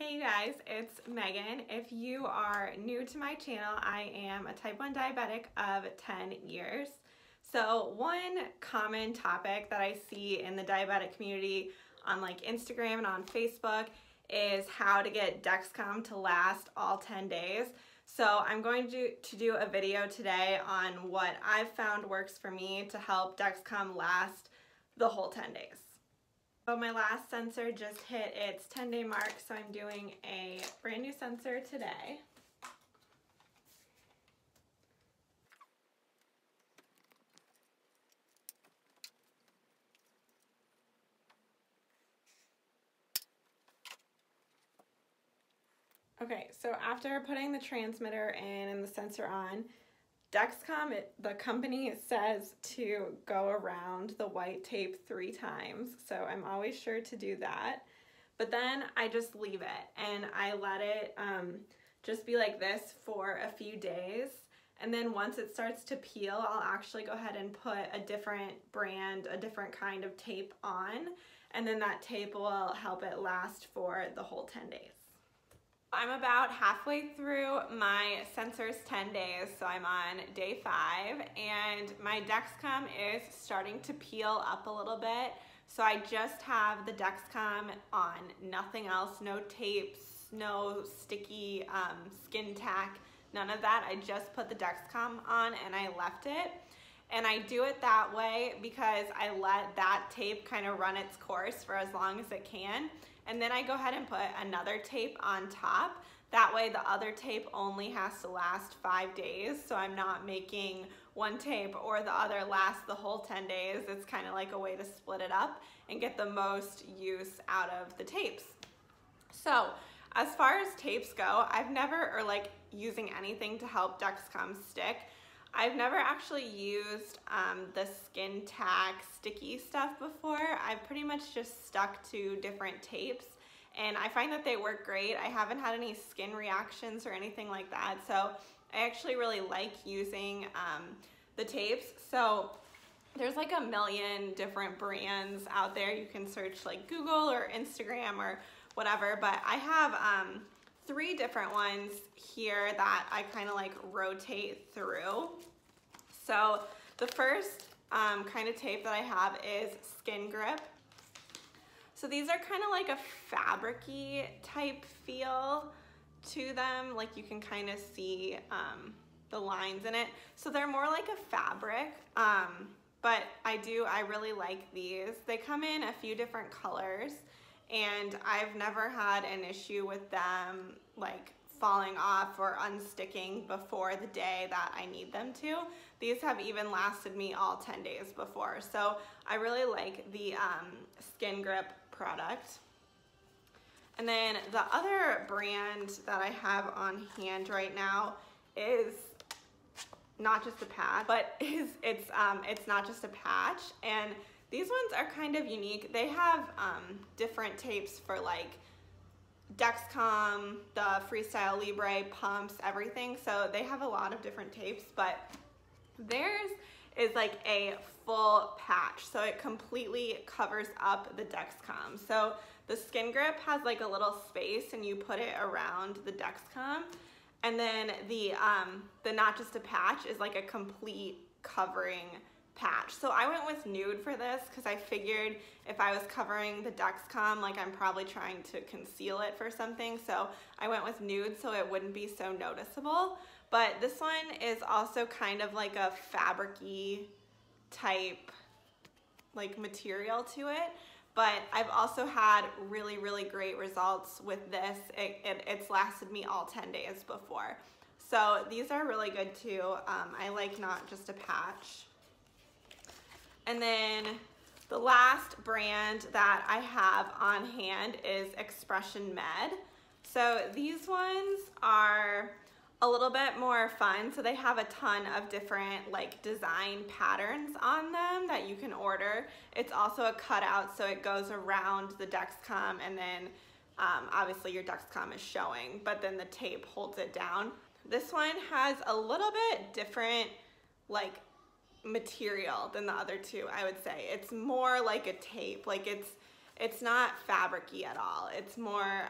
Hey you guys, it's Megan. If you are new to my channel, I am a type 1 diabetic of 10 years. So one common topic that I see in the diabetic community on like Instagram and on Facebook is how to get Dexcom to last all 10 days. So I'm going to do a video today on what I've found works for me to help Dexcom last the whole 10 days. So my last sensor just hit its 10-day mark, so I'm doing a brand new sensor today. Okay, so after putting the transmitter in and the sensor on, Dexcom, the company says to go around the white tape 3 times, so I'm always sure to do that. But then I just leave it and I let it just be like this for a few days. And then once it starts to peel, I'll actually go ahead and put a different brand, a different kind of tape on, and then that tape will help it last for the whole 10 days. I'm about halfway through my sensor's 10 days, so I'm on day 5, and my Dexcom is starting to peel up a little bit. So I just have the Dexcom on, nothing else, no tapes, no sticky skin tack, none of that. I just put the Dexcom on and I left it. And I do it that way because I let that tape kind of run its course for as long as it can. And then I go ahead and put another tape on top. That way the other tape only has to last 5 days, so I'm not making one tape or the other last the whole 10 days. It's kind of like a way to split it up and get the most use out of the tapes. So as far as tapes go, I've never, or like using anything to help Dexcom stick, I've never actually used the skin tack sticky stuff before. I've pretty much just stuck to different tapes and I find that they work great. I haven't had any skin reactions or anything like that, so I actually really like using the tapes. So there's like a million different brands out there. You can search like Google or Instagram or whatever, but I have 3 different ones here that I kind of like rotate through. So the first kind of tape that I have is Skin Grip. So these are kind of like a fabric-y type feel to them, like you can kind of see the lines in it. So they're more like a fabric, but I really like these. They come in a few different colors and I've never had an issue with them like falling off or unsticking before the day that I need them to. These have even lasted me all 10 days before. So I really like the Skin Grip product. And then the other brand that I have on hand right now is not just a patch, but it's not just a patch. And these ones are kind of unique. They have different tapes for like Dexcom, the Freestyle Libre, pumps, everything. So they have a lot of different tapes, but theirs is like a full patch. So it completely covers up the Dexcom. So the Skin Grip has like a little space and you put it around the Dexcom. And then the not just a patch is like a complete covering patch. So I went with nude for this because I figured if I was covering the Dexcom, like I'm probably trying to conceal it for something. So I went with nude so it wouldn't be so noticeable. But this one is also kind of like a fabric-y type like material to it. But I've also had really, really great results with this. It's lasted me all 10 days before. So these are really good too. I like not just a patch. And then the last brand that I have on hand is Expression Med. So these ones are a little bit more fun. So they have a ton of different like design patterns on them that you can order. It's also a cutout, so it goes around the Dexcom and then obviously your Dexcom is showing, but then the tape holds it down. This one has a little bit different like material than the other 2, I would say. It's more like a tape, like it's not fabric-y at all. It's more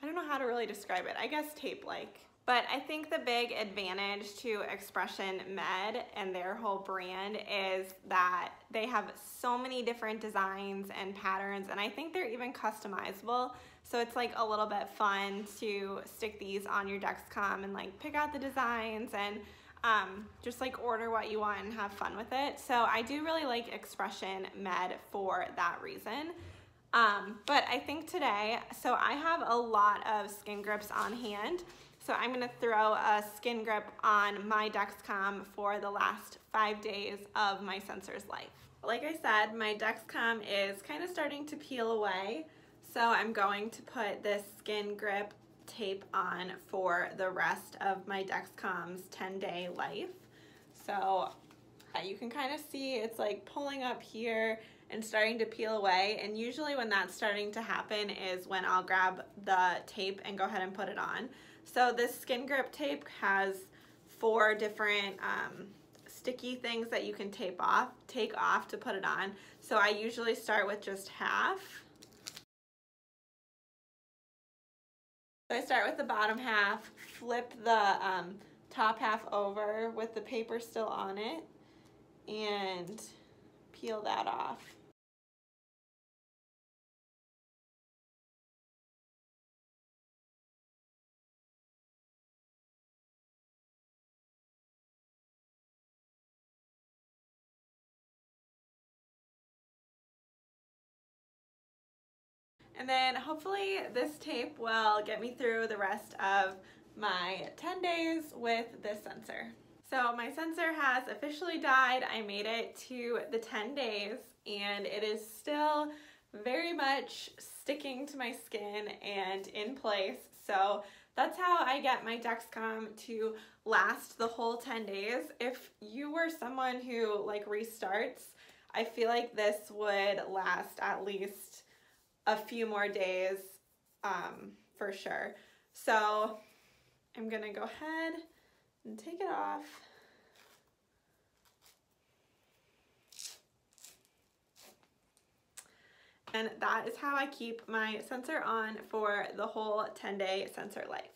I don't know how to really describe it. I guess tape-like. But I think the big advantage to Expression Med and their whole brand is that they have so many different designs and patterns, and I think they're even customizable. So it's like a little bit fun to stick these on your Dexcom and like pick out the designs and just like order what you want and have fun with it. So I do really like Expression Med for that reason. But I think today, so I have a lot of skin grips on hand. So I'm gonna throw a skin grip on my Dexcom for the last 5 days of my sensor's life. Like I said, my Dexcom is kind of starting to peel away. So I'm going to put this skin grip tape on for the rest of my Dexcom's 10-day life. So you can kind of see it's like pulling up here and starting to peel away, and usually when that's starting to happen is when I'll grab the tape and go ahead and put it on. So this skin grip tape has 4 different sticky things that you can take off to put it on. So I usually start with just half. So I start with the bottom half, flip the top half over with the paper still on it, and peel that off. And then hopefully this tape will get me through the rest of my 10 days with this sensor. So my sensor has officially died. I made it to the 10 days and it is still very much sticking to my skin and in place. So that's how I get my Dexcom to last the whole 10 days. If you were someone who like restarts, I feel like this would last at least a few more days for sure. So I'm gonna go ahead and take it off. And that is how I keep my sensor on for the whole 10-day sensor life.